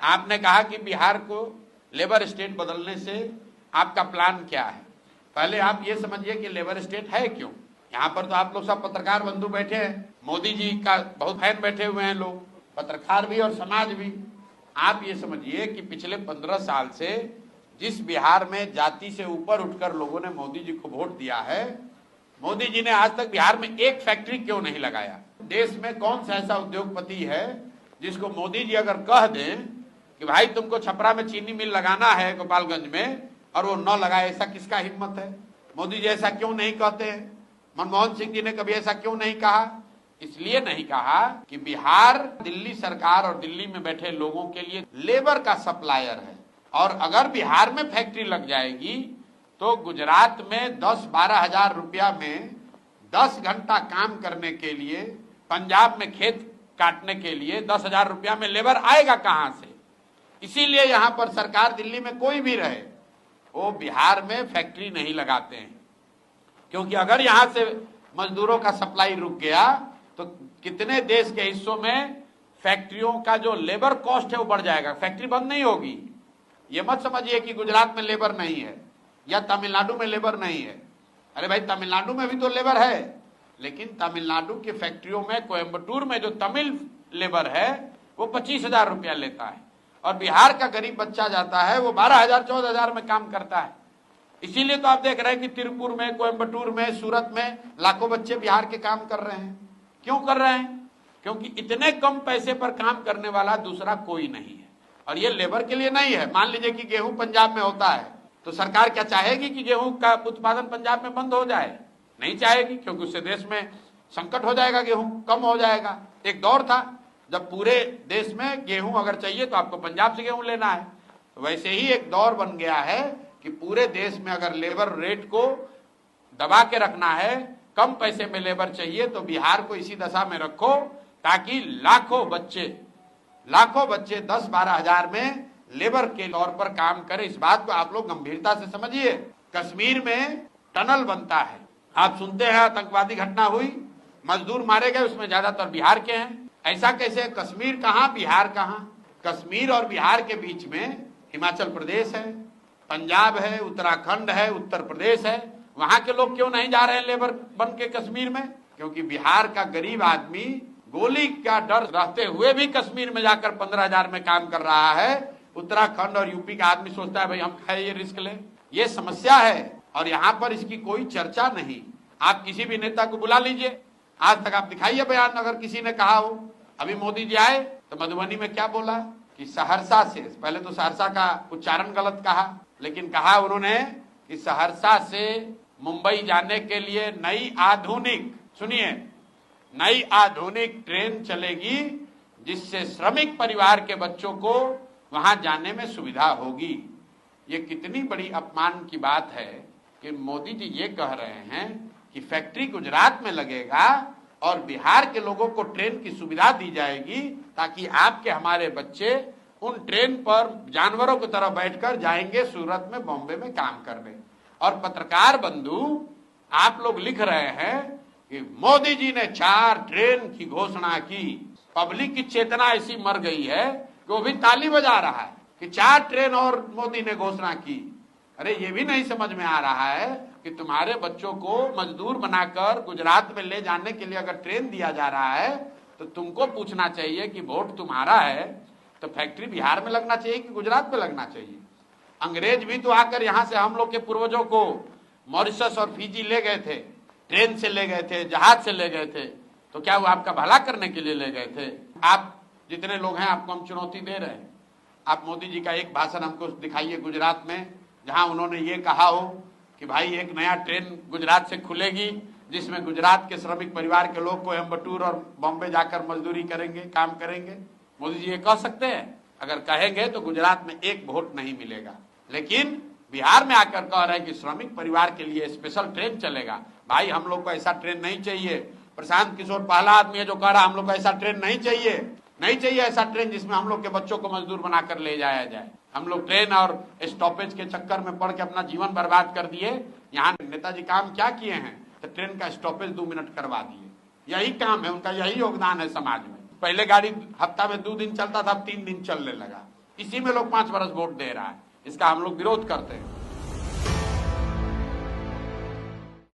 आपने कहा कि बिहार को लेबर स्टेट बदलने से आपका प्लान क्या है। पहले आप ये समझिए कि लेबर स्टेट है क्यों। यहाँ पर तो आप लोग सब पत्रकार बंधु बैठे हैं, मोदी जी का बहुत फैन बैठे हुए हैं लोग, पत्रकार भी और समाज भी। आप ये समझिए कि पिछले 15 साल से जिस बिहार में जाति से ऊपर उठकर लोगों ने मोदी जी को वोट दिया है, मोदी जी ने आज तक बिहार में एक फैक्ट्री क्यों नहीं लगाया। देश में कौन सा ऐसा उद्योगपति है जिसको मोदी जी अगर कह दें कि भाई तुमको छपरा में चीनी मिल लगाना है गोपालगंज में, और वो न लगाए, ऐसा किसका हिम्मत है। मोदी जी ऐसा क्यों नहीं कहते हैं। मनमोहन सिंह जी ने कभी ऐसा क्यों नहीं कहा। इसलिए नहीं कहा कि बिहार दिल्ली सरकार और दिल्ली में बैठे लोगों के लिए लेबर का सप्लायर है, और अगर बिहार में फैक्ट्री लग जाएगी तो गुजरात में 10-12 हजार रुपया में 10 घंटा काम करने के लिए, पंजाब में खेत काटने के लिए 10 हजार रुपया में लेबर आएगा कहां से। इसीलिए यहां पर सरकार दिल्ली में कोई भी रहे वो बिहार में फैक्ट्री नहीं लगाते हैं, क्योंकि अगर यहां से मजदूरों का सप्लाई रुक गया तो कितने देश के हिस्सों में फैक्ट्रियों का जो लेबर कॉस्ट है वो बढ़ जाएगा। फैक्ट्री बंद नहीं होगी। ये मत समझिए कि गुजरात में लेबर नहीं है या तमिलनाडु में लेबर नहीं है। अरे भाई, तमिलनाडु में भी तो लेबर है, लेकिन तमिलनाडु की फैक्ट्रियों में, कोयम्बटूर में जो तमिल लेबर है वो 25 हजार रुपया लेता है, और बिहार का गरीब बच्चा जाता है वो 12 हजार 14 हजार में काम करता है। इसीलिए तो आप देख रहे हैं कि तिरुपुर में, कोयम्बटूर में, सूरत में लाखों बच्चे बिहार के काम कर रहे हैं। क्यों कर रहे हैं? क्योंकि इतने कम पैसे पर काम करने वाला दूसरा कोई नहीं है। और ये लेबर के लिए नहीं है। मान लीजिए कि गेहूं पंजाब में होता है तो सरकार क्या चाहेगी कि गेहूं का उत्पादन पंजाब में बंद हो जाए? नहीं चाहेगी, क्योंकि उससे देश में संकट हो जाएगा, गेहूं कम हो जाएगा। एक दौर था जब पूरे देश में गेहूं अगर चाहिए तो आपको पंजाब से गेहूं लेना है। तो वैसे ही एक दौर बन गया है कि पूरे देश में अगर लेबर रेट को दबा के रखना है, कम पैसे में लेबर चाहिए, तो बिहार को इसी दशा में रखो ताकि लाखों बच्चे 10-12 हजार में लेबर के तौर पर काम करें। इस बात को आप लोग गंभीरता से समझिए। कश्मीर में टनल बनता है, आप सुनते हैं आतंकवादी घटना हुई, मजदूर मारे गए, उसमें ज्यादातर बिहार के हैं। ऐसा कैसे? कश्मीर कहाँ, बिहार कहाँ? कश्मीर और बिहार के बीच में हिमाचल प्रदेश है, पंजाब है, उत्तराखंड है, उत्तर प्रदेश है। वहां के लोग क्यों नहीं जा रहे हैं लेबर बन के कश्मीर में? क्योंकि बिहार का गरीब आदमी गोली का डर रहते हुए भी कश्मीर में जाकर 15 हजार में काम कर रहा है। उत्तराखंड और यूपी का आदमी सोचता है भाई हम खाए ये रिस्क लें। ये समस्या है और यहाँ पर इसकी कोई चर्चा नहीं। आप किसी भी नेता को बुला लीजिए, आज तक आप दिखाइए बयान अगर किसी ने कहा हो। अभी मोदी जी आए तो मधुबनी में क्या बोला कि सहरसा से, पहले तो सहरसा का उच्चारण गलत कहा, लेकिन कहा उन्होंने कि सहरसा से मुंबई जाने के लिए नई आधुनिक, सुनिए, नई आधुनिक ट्रेन चलेगी जिससे श्रमिक परिवार के बच्चों को वहां जाने में सुविधा होगी। ये कितनी बड़ी अपमान की बात है कि मोदी जी ये कह रहे हैं कि फैक्ट्री गुजरात में लगेगा और बिहार के लोगों को ट्रेन की सुविधा दी जाएगी ताकि आपके हमारे बच्चे उन ट्रेन पर जानवरों की तरह बैठकर जाएंगे सूरत में, बॉम्बे में काम करने। और पत्रकार बंधु आप लोग लिख रहे हैं कि मोदी जी ने 4 ट्रेन की घोषणा की। पब्लिक की चेतना ऐसी मर गई है कि वो भी ताली बजा रहा है कि 4 ट्रेन और मोदी ने घोषणा की। अरे ये भी नहीं समझ में आ रहा है कि तुम्हारे बच्चों को मजदूर बनाकर गुजरात में ले जाने के लिए अगर ट्रेन दिया जा रहा है तो तुमको पूछना चाहिए कि वोट तुम्हारा है तो फैक्ट्री बिहार में लगना चाहिए कि गुजरात में लगना चाहिए। अंग्रेज भी तो आकर यहाँ से हम लोग के पूर्वजों को मॉरिशस और फिजी ले गए थे, ट्रेन से ले गए थे, जहाज से ले गए थे, तो क्या वो आपका भला करने के लिए ले गए थे? आप जितने लोग हैं आपको हम चुनौती दे रहे हैं, आप मोदी जी का एक भाषण हमको दिखाइए गुजरात में जहां उन्होंने ये कहा हो कि भाई एक नया ट्रेन गुजरात से खुलेगी जिसमें गुजरात के श्रमिक परिवार के लोग कोयम्बटूर और बॉम्बे जाकर मजदूरी करेंगे, काम करेंगे। मोदी जी ये कह सकते हैं? अगर कहेंगे तो गुजरात में एक वोट नहीं मिलेगा। लेकिन बिहार में आकर कह रहे हैं कि श्रमिक परिवार के लिए स्पेशल ट्रेन चलेगा। भाई हम लोग को ऐसा ट्रेन नहीं चाहिए। प्रशांत किशोर पहला आदमी है जो कह रहा है हम लोग को ऐसा ट्रेन नहीं चाहिए, नहीं चाहिए ऐसा ट्रेन जिसमें हम लोग के बच्चों को मजदूर बनाकर ले जाया जाए। हम लोग ट्रेन और स्टॉपेज के चक्कर में पड़ के अपना जीवन बर्बाद कर दिए। यहाँ नेताजी काम क्या किए हैं? तो ट्रेन का स्टॉपेज 2 मिनट करवा दिए। यही काम है उनका, यही योगदान है समाज में। पहले गाड़ी हफ्ता में 2 दिन चलता था, अब 3 दिन चलने लगा। इसी में लोग 5 वर्ष वोट दे रहा है, इसका हम लोग विरोध करते हैं।